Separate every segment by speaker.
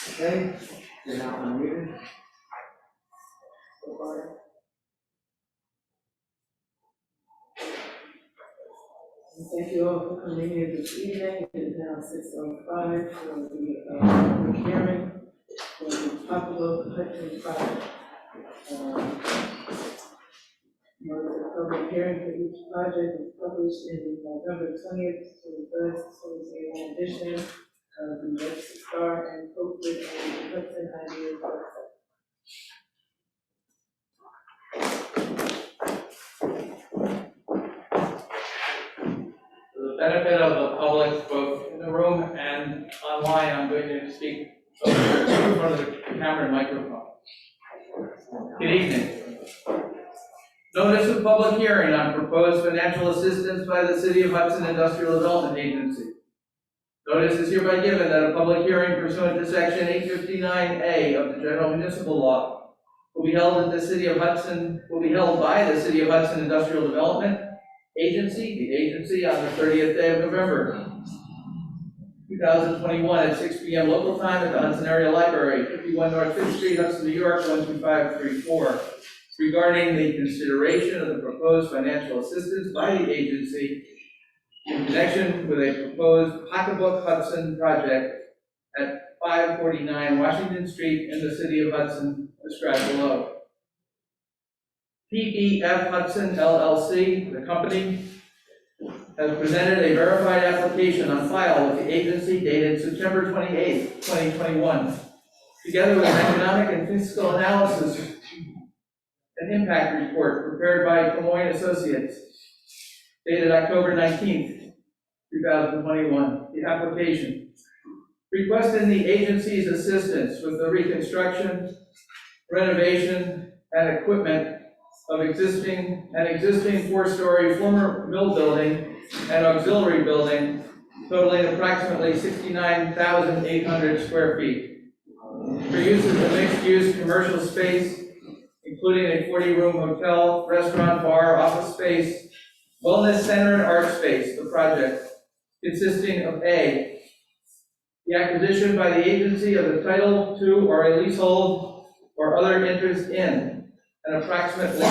Speaker 1: Okay, you're now unmuted. So far. Thank you all for coming here this evening. It is now 6:05 for the public hearing for the Popular Hudson project. Notice the public hearing for each project is published in the November 20th to the 1st, 2021 edition of the Register Star and posted on the Hudson Ideas website.
Speaker 2: For the benefit of the public, both in the room and online, I'm going to speak over here in front of the camera and microphone. Good evening. Notice of public hearing on proposed financial assistance by the City of Hudson Industrial Development Agency. Notice is hereby given that a public hearing pursuant to Section 859A of the General Municipal Law will be held by the City of Hudson Industrial Development Agency, the agency, on the 30th day of November 2021 at 6 p.m. local time at the Hudson Area Library, 51 North 5th Street, Hudson, New York, 12534, regarding the consideration of the proposed financial assistance by the agency in connection with a proposed Pocketbook Hudson project at 549 Washington Street in the City of Hudson, described below. PBF Hudson LLC, the company, has presented a verified application on file with the agency dated September 28, 2021, together with an economic and fiscal analysis and impact report prepared by Comoyne Associates, dated October 19, 2021. The application requesting the agency's assistance with the reconstruction, renovation, and equipment of existing four-story former mill building and auxiliary building totaling approximately 69,800 square feet for use as a mixed-use commercial space, including a 40-room hotel, restaurant, bar, office space, wellness center, and art space. The project consisting of A, the acquisition by the agency of the title to or a leasehold or other interest in an approximately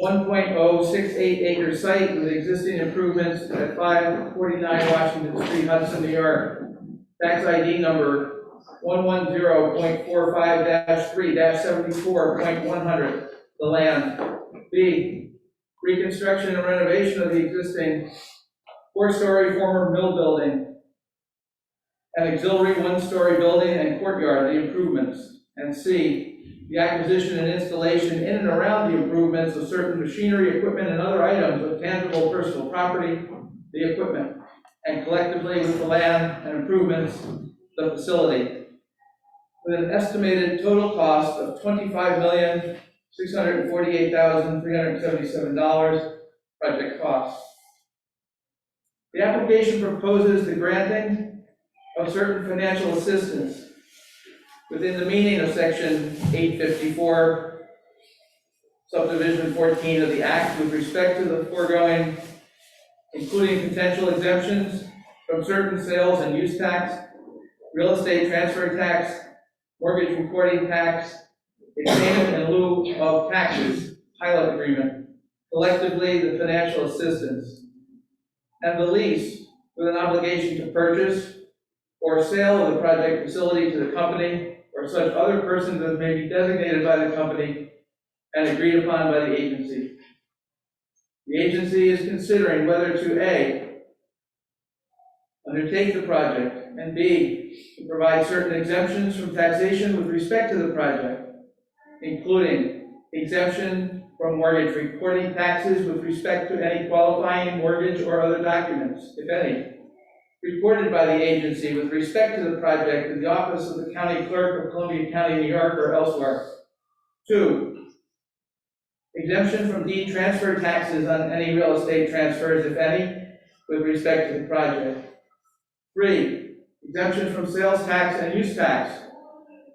Speaker 2: 1.068 acre site with existing improvements at 549 Washington Street, Hudson, New York. Tax ID number 110.45-3-74.100, the land. B, reconstruction and renovation of the existing four-story former mill building, an auxiliary one-story building and courtyard, the improvements. And C, the acquisition and installation in and around the improvements of certain machinery, equipment, and other items of tangible personal property, the equipment, and collectively with the land and improvements, the facility, with an estimated total cost of $25,648,377 project costs. The application proposes the granting of certain financial assistance within the meaning of Section 854, Subdivision 14 of the Act with respect to the foregoing, including potential exemptions from certain sales and use tax, real estate transfer tax, mortgage recording tax, a payment in lieu of taxes, pilot agreement, collectively the financial assistance, and the lease with an obligation to purchase or sale of the project facility to the company or such other persons as may be designated by the company and agreed upon by the agency. The agency is considering whether to A, undertake the project, and B, to provide certain exemptions from taxation with respect to the project, including exemption from mortgage recording taxes with respect to any qualifying mortgage or other documents, if any, reported by the agency with respect to the project in the office of the County Clerk of Columbia County, New York, or elsewhere. 2, exemption from deed transfer taxes on any real estate transfers, if any, with respect to the project. 3, exemption from sales tax and use tax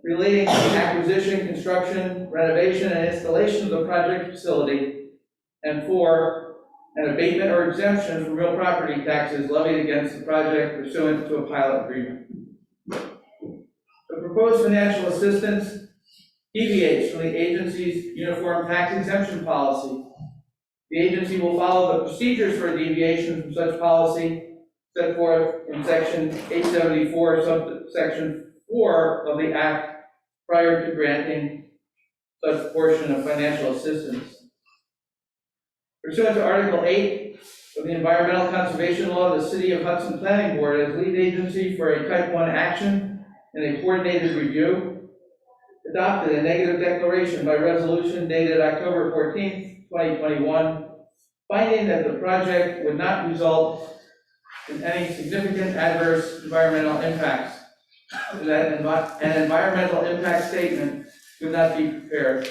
Speaker 2: relating to the acquisition, construction, renovation, and installation of the project facility. And 4, an abatement or exemption from real property taxes levied against the project pursuant to a pilot agreement. proposed financial assistance deviates from the agency's uniform tax exemption policy. The agency will follow the procedures for deviation from such policy set forth in section 874, subsection 4 of the Act prior to granting such portion of financial assistance. Pursuant to Article 8 of the Environmental Conservation Law, the City of Hudson Planning Board, as lead agency for a Type 1 action and a coordinated review, adopted a negative declaration by resolution dated October 14th, 2021, finding that the project would not result in any significant adverse environmental impacts, and that an environmental impact statement could not be prepared.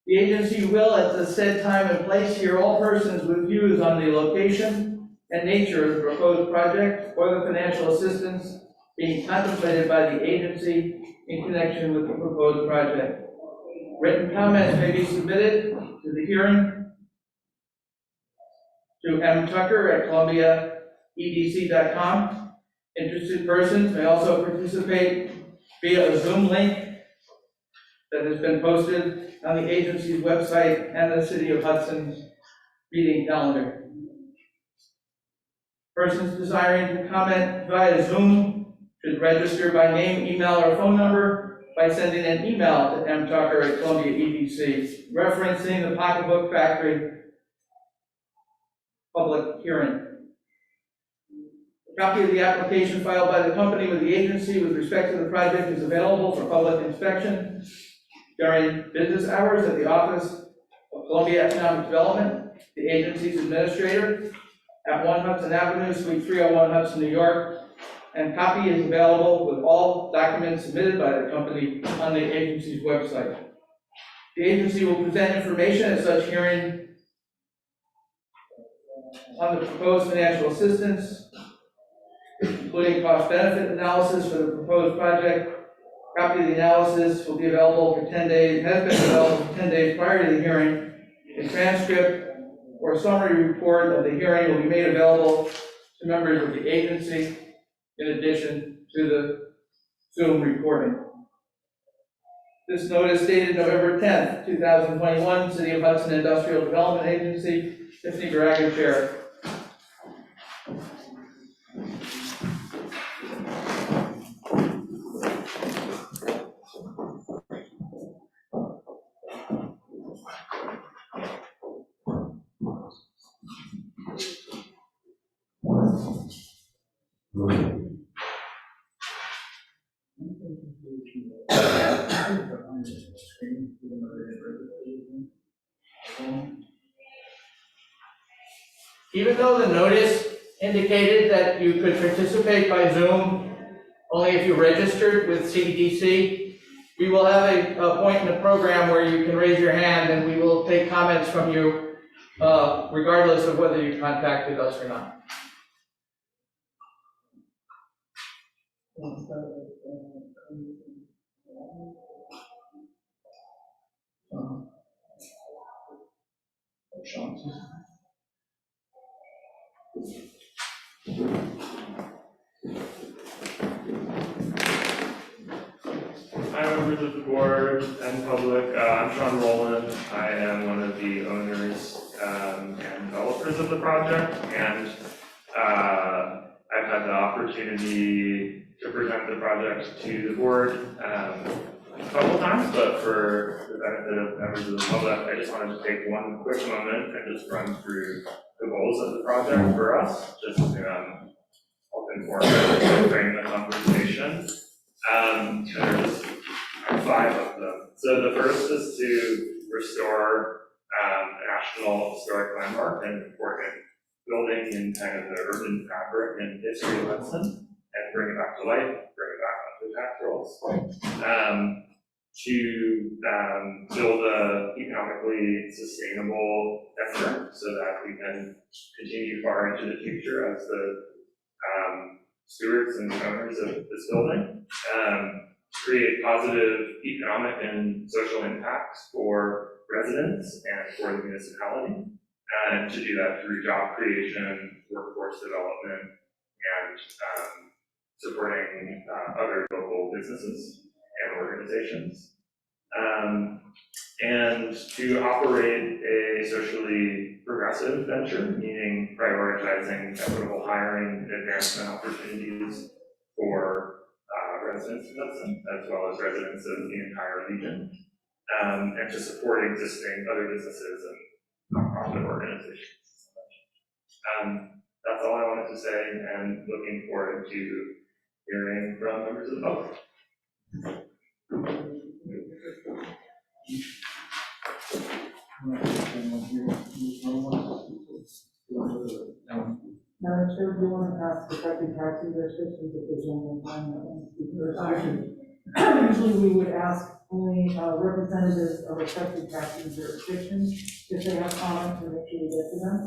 Speaker 2: The agency will, at the said time and place, hear all persons with views on the location and nature of the proposed project or the financial assistance being contemplated by the agency in connection with the proposed project. Written comments may be submitted to the hearing to M. Tucker at columbiaedc.com. Interested persons may also participate via a Zoom link that has been posted on the agency's website and the City of Hudson's meeting calendar. Persons desiring to comment via Zoom should register by name, email, or phone number by sending an email to mtucker at columbiaedc, referencing the Pocketbook Factory public hearing. A copy of the application filed by the company with the agency with respect to the project is available for public inspection during business hours at the Office of Columbia Economic Development, the agency's administrator, at 1 Hudson Avenue, Suite 301, Hudson, New York, and copy is available with all documents submitted by the company on the agency's website. The agency will present information at such hearing on the proposed financial assistance, including cost-benefit analysis for the proposed project. A copy of the analysis will be available for 10 days, has been available for 10 days prior to the hearing. A transcript or summary report of the hearing will be made available to members of the agency in addition to the Zoom recording. This notice dated November 10th, 2021, City of Hudson Industrial Development Agency, Tiffany Baraga, Chair. Even though the notice indicated that you could participate by Zoom only if you registered with CEDC, we will have a point in the program where you can raise your hand and we will take comments from you regardless of whether you contacted us or not.
Speaker 3: Hi, members of the board and public. I'm Sean Rowland. I am one of the owners and developers of the project, and I've had the opportunity to present the project to the board a couple times, but for the benefit of members of the public, I just wanted to take one quick moment and just run through the goals of the project for us, just to help inform and frame the conversation. There's 5 of them. So the first is to restore a national historic landmark and important building in kind of the urban fabric and history of Hudson, and bring it back to life, bring it back onto tax rolls. To build a economically sustainable venture so that we can continue far into the future as the stewards and owners of this building. Create positive economic and social impacts for residents and for the municipality, and to do that through job creation, workforce development, and supporting other local businesses and organizations. And to operate a socially progressive venture, meaning prioritizing equitable hiring and advancement opportunities for residents of Hudson, as well as residents of the entire region, and to support existing other businesses and nonprofit organizations. That's all I wanted to say, and looking forward to hearing from members of the public.
Speaker 1: Madam Chair, do you want to ask effective taxes or restrictions if there's one time that wants to be heard? Usually we would ask only representatives of effective taxes or restrictions if they have comments to make sure we get to them.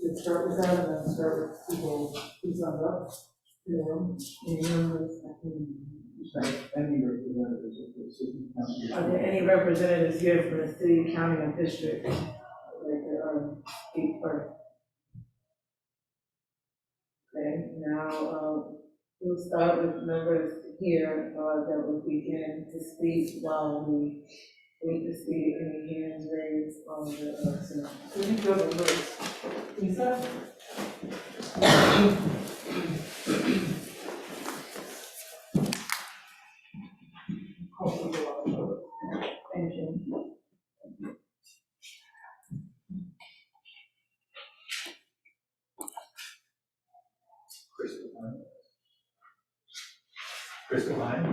Speaker 1: We'd start with that and then start with people who signed up in the room. Are there any representatives here from the city, county, and district? Like the speak first. Okay, now we'll start with members here that will begin to speak while we wait to see any hands raised on the Senate. So you go first. Lisa? Thank you.
Speaker 2: Crystal Hine.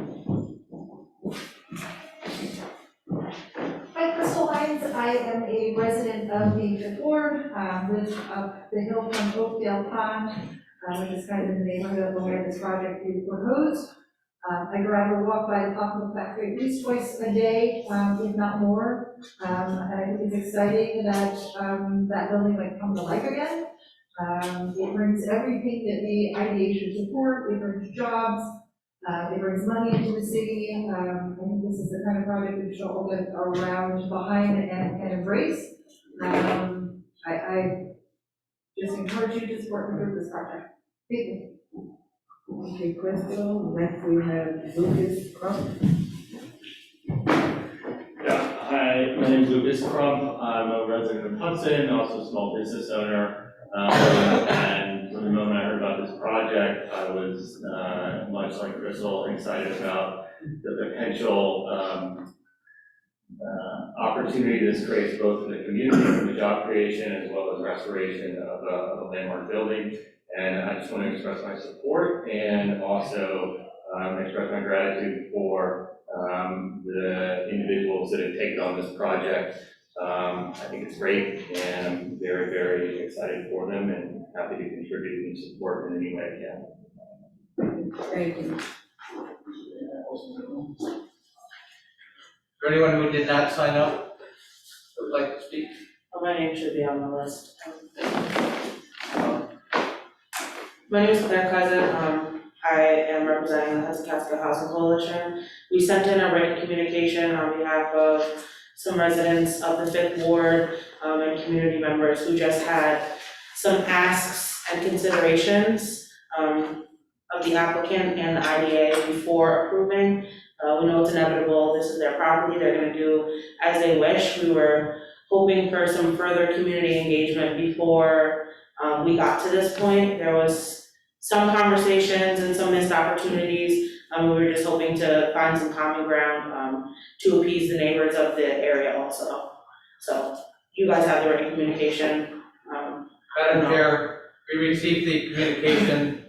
Speaker 4: Hi, Crystal Hines. I am a resident of the Fifth Ward, live up the hill from Oakdale Pond, which is kind of in the neighborhood of where this project is proposed. I drive or walk by the Poplar Factory at least twice a day, if not more. And I think it's exciting that that building might come to life again. It brings everything that the IDA should support. It brings jobs. It brings money into the city. I think this is the kind of project that should all get around behind and embrace. I just encourage you to support and approve this project. Thank you.
Speaker 1: Okay, Crystal. Next we have Lucas Crump.
Speaker 5: Yeah, hi, my name is Lucas Crump. I'm a resident of Hudson, also a small business owner. And from the moment I heard about this project, I was much like Crystal, excited about the potential opportunity this creates both for the community, from the job creation, as well as restoration of a landmark building. And I just want to express my support and also express my gratitude for the individuals that have taken on this project. I think it's great, and I'm very, very excited for them and happy to contribute and support in any way I can.
Speaker 1: Thank you.
Speaker 2: For anyone who did not sign up, would like to speak?
Speaker 6: Oh, my name should be on the list. My name is Claire Cousin. I am representing the Hudson Casco Housing Coalition. We sent in a written communication on behalf of some residents of the Fifth Ward and community members who just had some asks and considerations of the applicant and the IDA before approving. We know it's inevitable, this is their property, they're gonna do as they wish. We were hoping for some further community engagement before we got to this point. There was some conversations and some missed opportunities. We were just hoping to find some common ground to appease the neighbors of the area also. So you guys have the right communication.
Speaker 2: Madam Chair, we received the communication,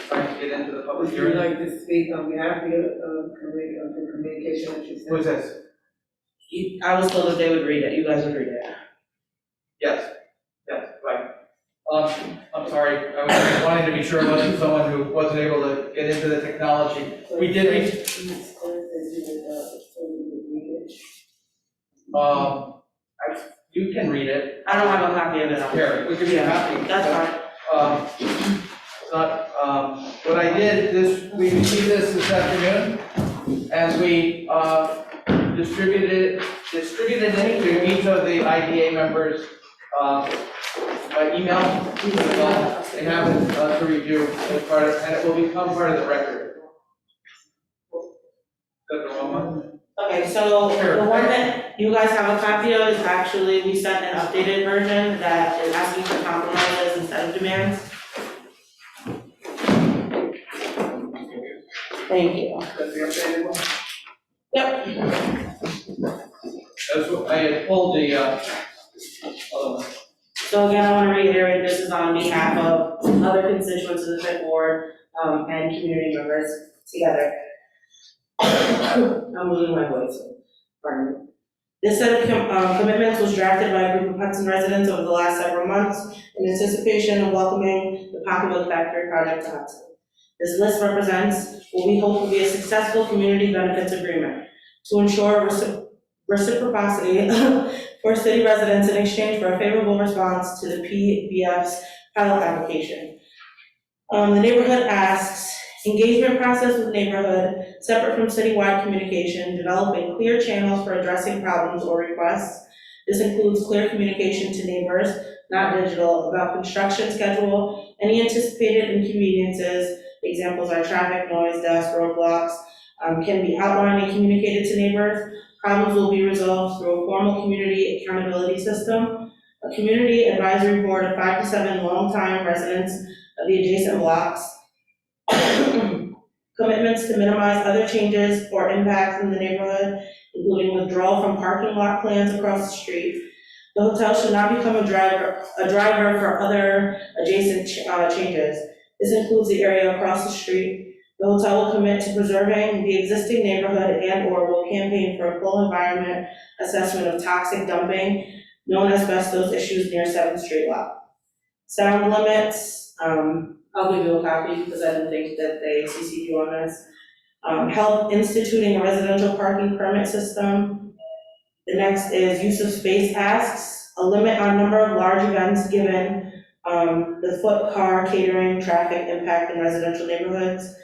Speaker 2: trying to get into the public
Speaker 1: Would you
Speaker 2: hearing.
Speaker 1: like to speak on behalf of the communication that you sent?
Speaker 2: Who is this?
Speaker 6: I was told that they would read it, you guys would read it.
Speaker 2: Yes, right. I'm sorry, I was wanting to be sure it wasn't someone who wasn't able to get into the technology. We did reach, you can read it.
Speaker 6: I don't have a copy of it.
Speaker 2: Here, we can be happy.
Speaker 6: That's fine.
Speaker 2: It's not, what I did, we received this afternoon, and we distributed it to each of the IDA members by email as well. They have it to review as part of, and it will become part of the record. Is that the wrong one?
Speaker 6: Okay, so the one that you guys have a copy of is actually, we sent an updated version that is asking for compromises instead of demands. Thank you.
Speaker 2: That's the updated one?
Speaker 6: Yep.
Speaker 2: That's what I had pulled the, other one.
Speaker 6: So again, I want to reiterate, this is on behalf of other constituents of the Fifth Ward, and community members together. I'm losing my voice, pardon me. This set of commitments was drafted by a group of Hudson residents over the last several months in anticipation of welcoming the Pocketbook Factory project to Hudson. This list represents what we hope will be a successful community benefits agreement to ensure reciprocity for city residents in exchange for a favorable response to the PBF's pilot application. The neighborhood asks, engagement process with neighborhood, separate from citywide communication, developing clear channels for addressing problems or requests. This includes clear communication to neighbors, not digital, about construction schedule, any anticipated inconveniences. Examples are traffic, noise, dust, roadblocks, can be outlined and communicated to neighbors. Problems will be resolved through a formal community accountability system, a community advisory board of 5 to 7 longtime residents of the adjacent blocks, commitments to minimize other changes or impacts in the neighborhood, including withdrawal from parking lot plans across the street. The hotel should not become a driver for other adjacent changes. This includes the area across the street. The hotel will commit to preserving the existing neighborhood and/or will campaign for a full environment assessment of toxic dumping, known as asbestos issues near 7th Street lot. Sound limits, I'll give you a copy because I didn't think that they CC'd you on this. Help instituting a residential parking permit system. The next is use of space asks, a limit on number of large events given the foot, car, catering, traffic impact in residential neighborhoods.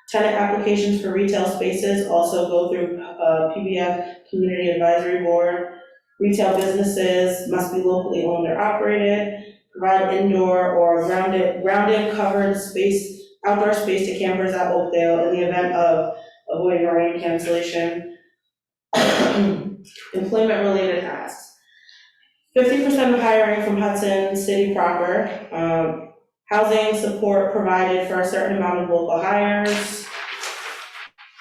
Speaker 6: Tenant applications for retail spaces also go through PBF Community Advisory Board. Retail businesses must be locally owned or operated. Provide indoor or grounded covered space, outdoor space to campers at Oakdale in the event of avoiding rain cancellation. Employment-related tasks. 50% of hiring from Hudson City proper. Housing support provided for a certain amount of local hires.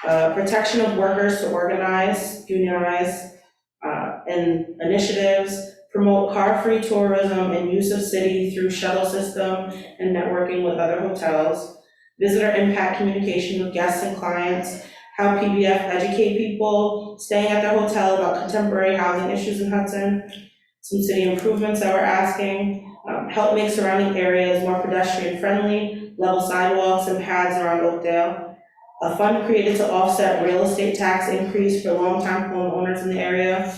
Speaker 6: Protection of workers to organize, unionize, and initiatives. Promote car-free tourism and use of city through shuttle system and networking with other hotels. Visitor impact communication with guests and clients. How PBF educate people staying at their hotel about contemporary housing issues in Hudson. Some city improvements that we're asking. Help make surrounding areas more pedestrian friendly, level sidewalks and paths around Oakdale. A fund created to offset real estate tax increase for longtime homeowners in the area.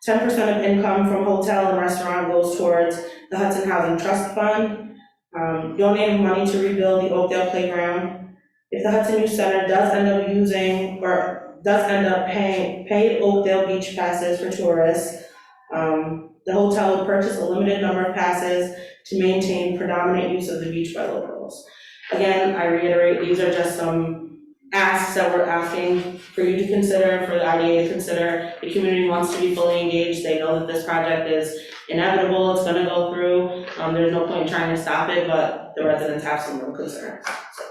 Speaker 6: 10% of income from hotel and restaurant goes towards the Hudson Housing Trust Fund. Donating money to rebuild the Oakdale playground. If the Hudson Youth Center does end up using or does end up paying paid Oakdale beach passes for tourists, the hotel would purchase a limited number of passes to maintain predominant use of the beach by locals. Again, I reiterate, these are just some asks that we're asking for you to consider, for the IDA to consider. The community wants to be fully engaged. They know that this project is inevitable, it's gonna go through. There's no point in trying to stop it, but the residents have some real concerns. So,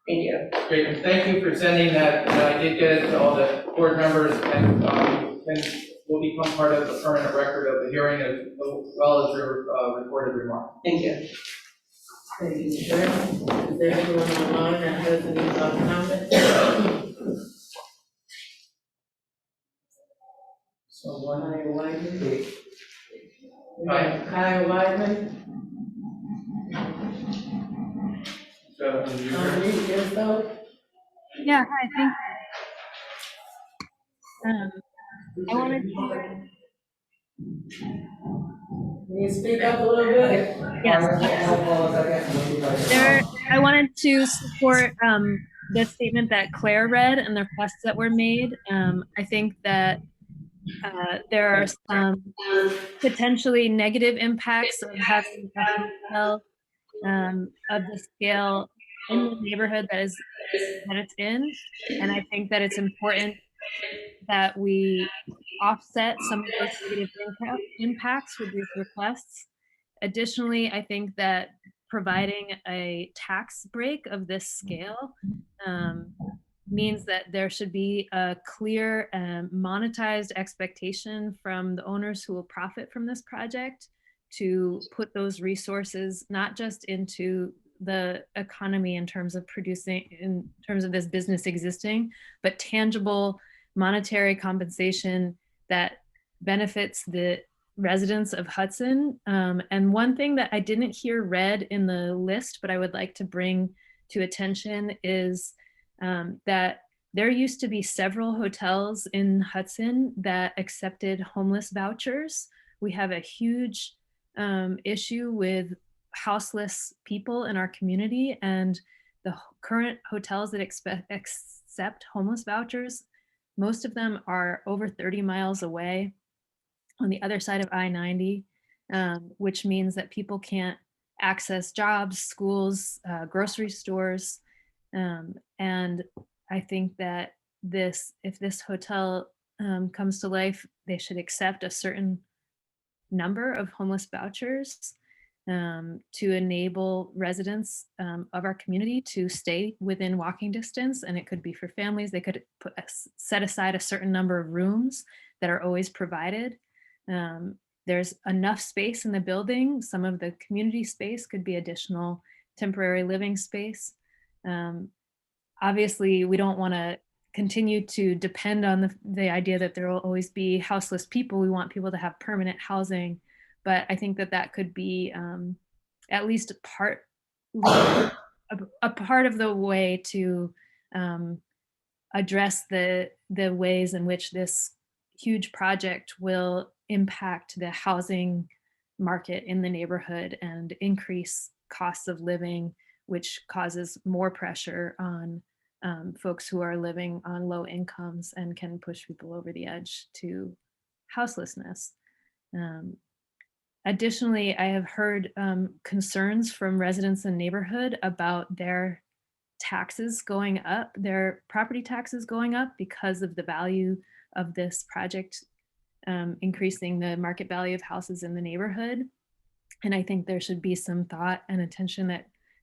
Speaker 6: thank you.
Speaker 2: Great, and thank you for sending that. I did get it to all the board members and will become part of the permanent record of the hearing as well as your recorded remark.
Speaker 6: Thank you.
Speaker 1: Thank you, sir. Is there anyone online that has any comments?
Speaker 2: Someone?
Speaker 1: Kyle Weidman?
Speaker 2: Hi.
Speaker 1: Kyle Weidman?
Speaker 2: So,
Speaker 1: Unmute yourself.
Speaker 7: Yeah, hi, thank you. I wanted to,
Speaker 1: Can you speak up a little bit?
Speaker 7: I wanted to support the statement that Claire read and the requests that were made. I think that There are some potentially negative impacts of having a hotel of the scale in the neighborhood that it's in. And I think that it's important that we offset some of those negative impacts with these requests. Additionally, I think that providing a tax break of this scale means that there should be a clear monetized expectation from the owners who will profit from this project to put those resources not just into the economy in terms of producing, in terms of this business existing, but tangible monetary compensation that benefits the residents of Hudson. And one thing that I didn't hear read in the list, but I would like to bring to attention is that there used to be several hotels in Hudson that accepted homeless vouchers. We have a huge issue with houseless people in our community, and the current hotels that accept homeless vouchers, most of them are over 30 miles away on the other side of I-90, which means that people can't access jobs, schools, grocery stores. And I think that if this hotel comes to life, they should accept a certain number of homeless vouchers to enable residents of our community to stay within walking distance. And it could be for families. They could set aside a certain number of rooms that are always provided. There's enough space in the building. Some of the community space could be additional temporary living space. Obviously, we don't want to continue to depend on the idea that there will always be houseless people. We want people to have permanent housing, but I think that could be at least a part of the way to address the ways in which this huge project will impact the housing market in the neighborhood and increase costs of living, which causes more pressure on folks who are living on low incomes and can push people over the edge to houselessness. Additionally, I have heard concerns from residents in the neighborhood about their taxes going up, their property taxes going up because of the value of this project increasing the market value of houses in the neighborhood. And I think there should be some thought and attention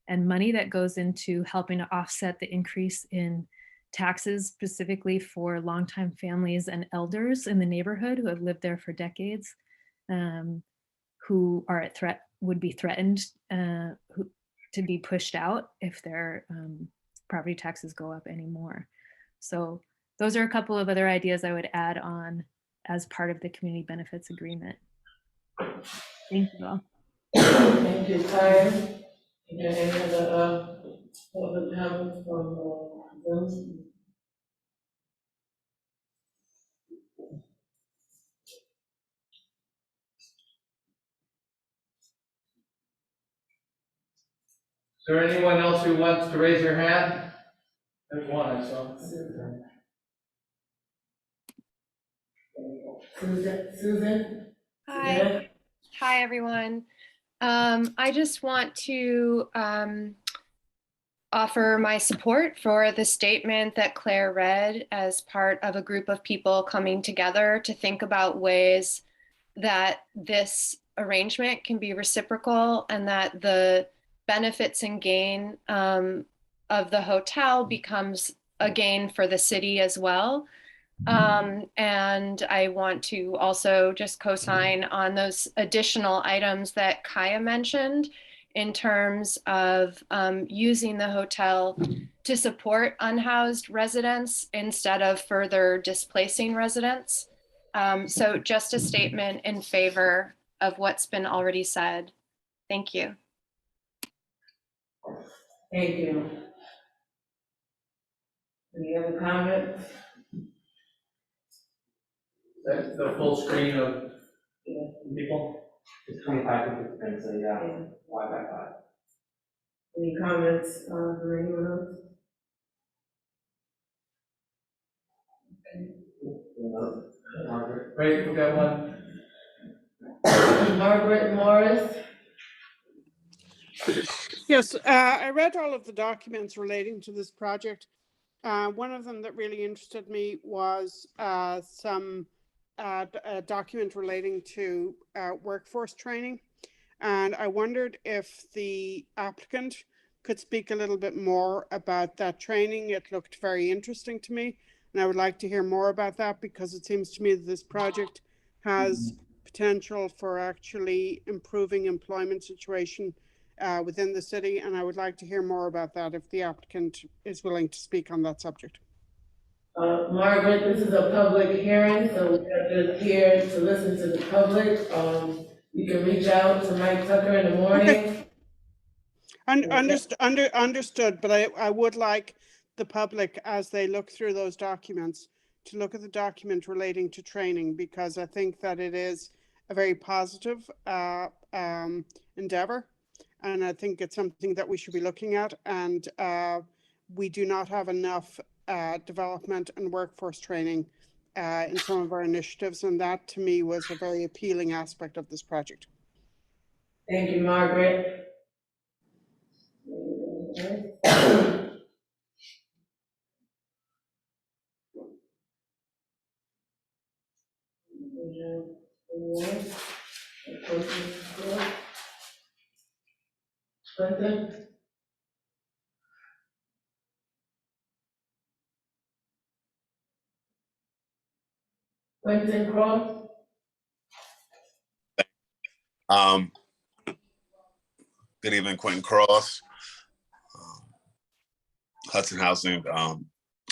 Speaker 7: and money that goes into helping to offset the increase in taxes, specifically for longtime families and elders in the neighborhood who have lived there for decades, who are would be threatened to be pushed out if their property taxes go up anymore. So those are a couple of other ideas I would add on as part of the community benefits agreement. Thank you all.
Speaker 1: Thank you, Kaya. Is there any other public comments from those?
Speaker 2: Is there anyone else who wants to raise their hand? There's one, I saw.
Speaker 1: Susan?
Speaker 8: Hi. Hi, everyone. I just want to offer my support for the statement that Claire read as part of a group of people coming together to think about ways that this arrangement can be reciprocal and that the benefits and gain of the hotel becomes a gain for the city as well. And I want to also just co-sign on those additional items that Kaya mentioned in terms of using the hotel to support unhoused residents instead of further displacing residents. So just a statement in favor of what's been already said. Thank you.
Speaker 1: Thank you. Any other comments?
Speaker 2: That's the full screen of people.
Speaker 5: It's 25 participants, so yeah,
Speaker 1: Yeah.
Speaker 5: 5 by 5.
Speaker 1: Any comments from anyone else? Okay.
Speaker 2: Margaret, right, we've got one.
Speaker 1: Margaret Morris.
Speaker 9: Yes, I read all of the documents relating to this project. One of them that really interested me was a document relating to workforce training. And I wondered if the applicant could speak a little bit more about that training. It looked very interesting to me, and I would like to hear more about that because it seems to me that this project has potential for actually improving employment situation within the city, and I would like to hear more about that if the applicant is willing to speak on that subject.
Speaker 1: Margaret, this is a public hearing, so we're just here to listen to the public. You can reach out to Mike Tucker in the morning.
Speaker 9: Understood, but I would like the public, as they look through those documents, to look at the document relating to training, because I think that it is a very positive endeavor, and I think it's something that we should be looking at, and we do not have enough development and workforce training in some of our initiatives, and that to me was a very appealing aspect of this project.
Speaker 1: Thank you, Margaret. Clinton? Quentin Cross?
Speaker 10: Good evening, Quentin Cross, Hudson Housing,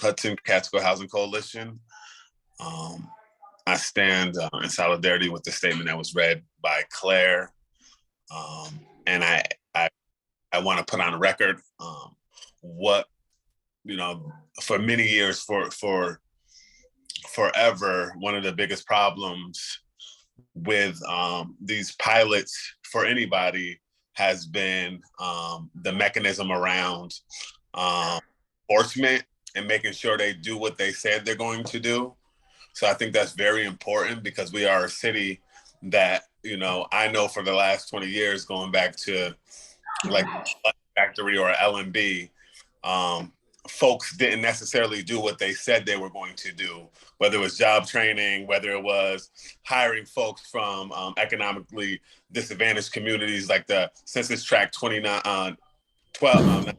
Speaker 10: Hudson Catskill Housing Coalition. I stand in solidarity with the statement that was read by Claire, and I want to put on record what, for many years, for forever, one of the biggest problems with these pilots for anybody has been the mechanism around enforcement and making sure they do what they said they're going to do. So I think that's very important because we are a city that, I know for the last 20 years, going back to like Factory or LMB, folks didn't necessarily do what they said they were going to do, whether it was job training, whether it was hiring folks from economically disadvantaged communities like the Census Tract 12 and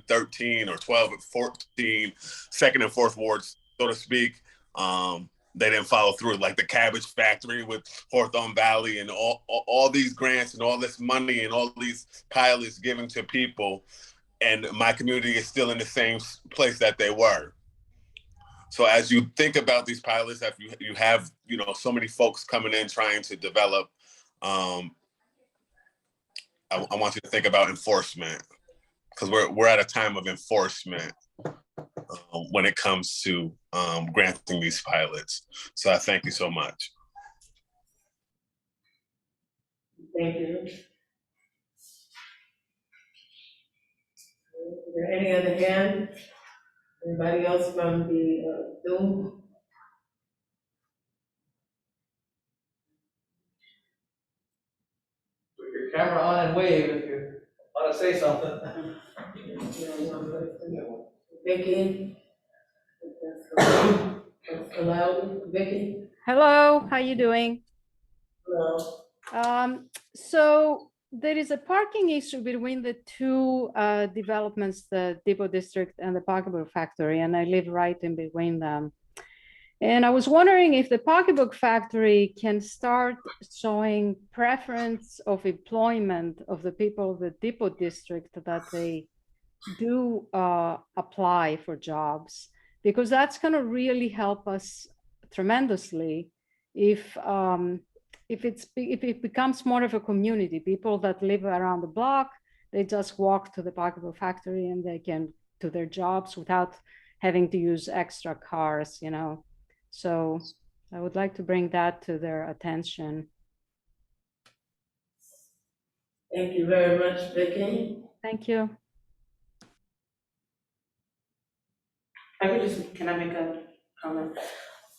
Speaker 10: 13 or 12 and 14, second and fourth wards, so to speak. They didn't follow through, like the cabbage factory with Hawthorne Valley and all these grants and all this money and all these pilots given to people. And my community is still in the same place that they were. So as you think about these pilots, if you have, so many folks coming in trying to develop, I want you to think about enforcement, because we're at a time of enforcement when it comes to granting these pilots. So I thank you so much.
Speaker 1: Thank you. Is there any other hand? Anybody else from the Zoom?
Speaker 2: Put your camera on and wave if you want to say something.
Speaker 1: Vicky? That's allowed. Vicky?
Speaker 11: Hello, how you doing?
Speaker 1: Hello.
Speaker 11: So there is a parking issue between the two developments, the Depot District and the Pocketbook Factory, and I live right in between them. And I was wondering if the Pocketbook Factory can start showing preference of employment of the people of the Depot District that they do apply for jobs, because that's going to really help us tremendously if it becomes more of a community. People that live around the block, they just walk to the Pocketbook Factory and they can do their jobs without having to use extra cars, So I would like to bring that to their attention.
Speaker 1: Thank you very much, Vicky.
Speaker 11: Thank you.
Speaker 6: Can I make a comment?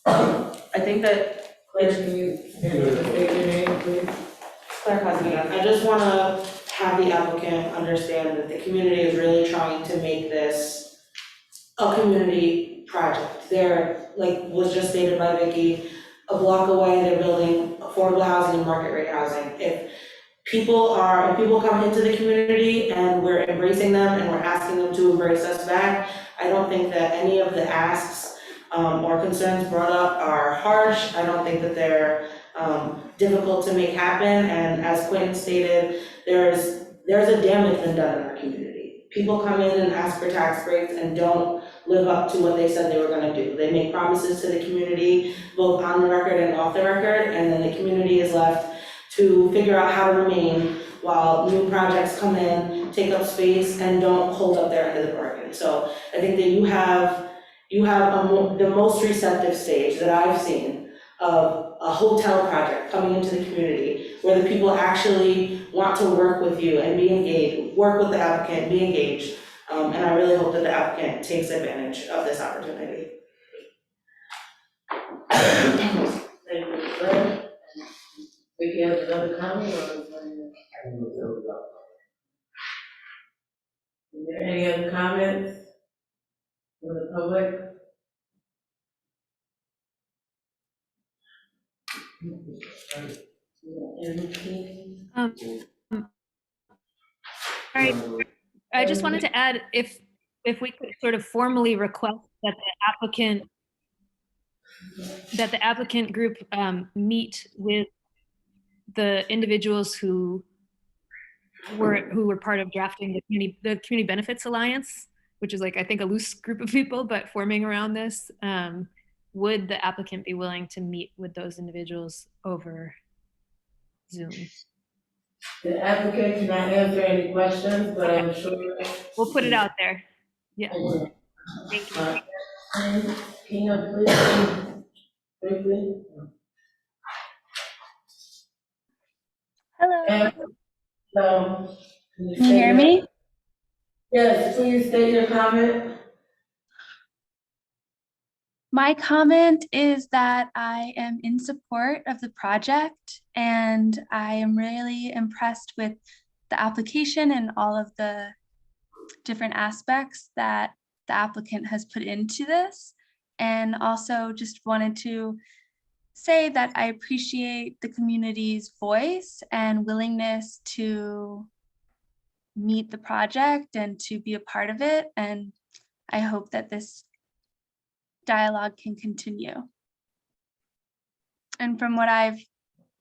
Speaker 6: I think that
Speaker 1: Claire, can you state your name, please?
Speaker 6: Claire Cousin again. I just wanna have the applicant understand that the community is really trying to make this a community project. They're, like was just stated by Vicky, a block away, they're building affordable housing and market rate housing. If people come into the community and we're embracing them and we're asking them to embrace us back, I don't think that any of the asks or concerns brought up are harsh. I don't think that they're difficult to make happen. And as Quinn stated, there's a damage been done in our community. People come in and ask for tax breaks and don't live up to what they said they were gonna do. They make promises to the community, both on the record and off the record, and then the community is left to figure out how to remain while new projects come in, take up space, and don't hold up their end of the bargain. So I think that you have the most receptive stage that I've seen of a hotel project coming into the community where the people actually want to work with you and be engaged, work with the applicant, be engaged. And I really hope that the applicant takes advantage of this opportunity.
Speaker 1: Thank you, Claire. Vicky has another comment or is there any other comments from the public?
Speaker 7: I just wanted to add, if we could sort of formally request that the applicant group meet with the individuals who were part of drafting the Community Benefits Alliance, which is like, I think, a loose group of people, but forming around this. Would the applicant be willing to meet with those individuals over Zoom?
Speaker 1: The applicant cannot answer any questions, but I'm sure.
Speaker 7: We'll put it out there. Yeah. Thank you.
Speaker 1: Can you please, briefly?
Speaker 12: Hello.
Speaker 1: So,
Speaker 12: Can you hear me?
Speaker 1: Yes, please state your comment.
Speaker 12: My comment is that I am in support of the project and I am really impressed with the application and all of the different aspects that the applicant has put into this. And also just wanted to say that I appreciate the community's voice and willingness to meet the project and to be a part of it. And I hope that this dialogue can continue. And from what I've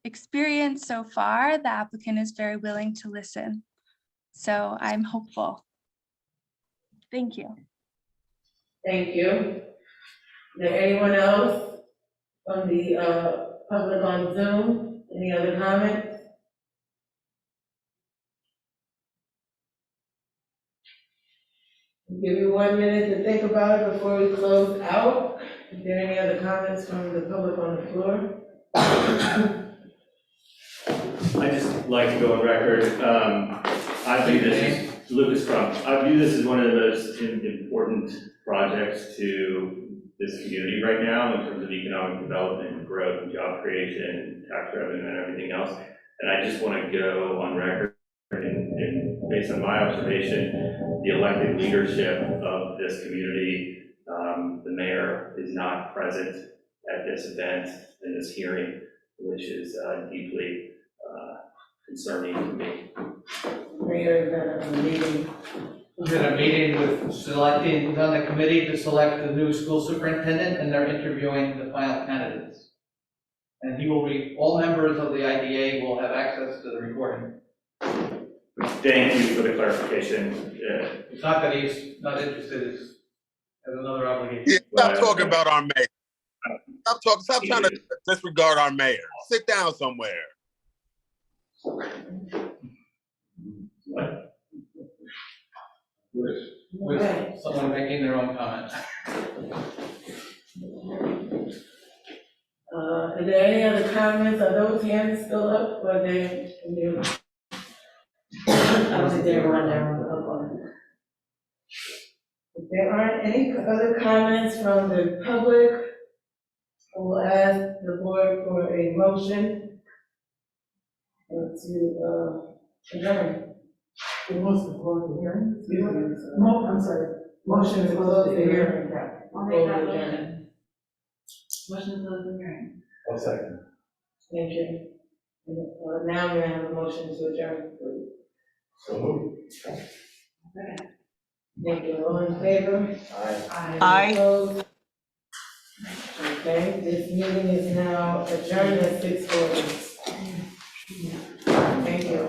Speaker 12: experienced so far, the applicant is very willing to listen. So I'm hopeful. Thank you.
Speaker 1: Thank you. Is there anyone else from the public on Zoom? Any other comments? I'll give you 1 minute to think about it before we close out. Is there any other comments from the public on the floor?
Speaker 13: I just like to go on record. I think this is Lucas Crump. I view this as one of the most important projects to this community right now in terms of economic development, growth, and job creation, tax revenue, and everything else. And I just want to go on record and based on my observation, the elected leadership of this community, the mayor is not present at this event, in this hearing, which is deeply concerning to me.
Speaker 1: Mayor is at a meeting.
Speaker 2: We're at a meeting with selecting, on the committee to select the new school superintendent, and they're interviewing the final candidates. And he will be, all members of the IDA will have access to the recording.
Speaker 13: Thank you for the clarification.
Speaker 2: It's not that he's not interested, it's has another obligation.
Speaker 10: Yeah, stop talking about our mayor. Stop trying to disregard our mayor. Sit down somewhere.
Speaker 2: With someone making their own comment.
Speaker 1: Are there any other comments? Are those hands still up? Or they? I don't think they're on there. If there aren't any other comments from the public, I will ask the board for a motion to adjourn. Who wants to close the hearing? Excuse me. I'm sorry. Motion to close the hearing.
Speaker 4: I'll make that motion. Motion to close the hearing.
Speaker 13: I'll second.
Speaker 1: Thank you. Now we have a motion to adjourn, please.
Speaker 13: So moved.
Speaker 1: Thank you. All in favor?
Speaker 13: Aye.
Speaker 1: Any opposed? Okay, this meeting is now adjourned at 6:40. Thank you.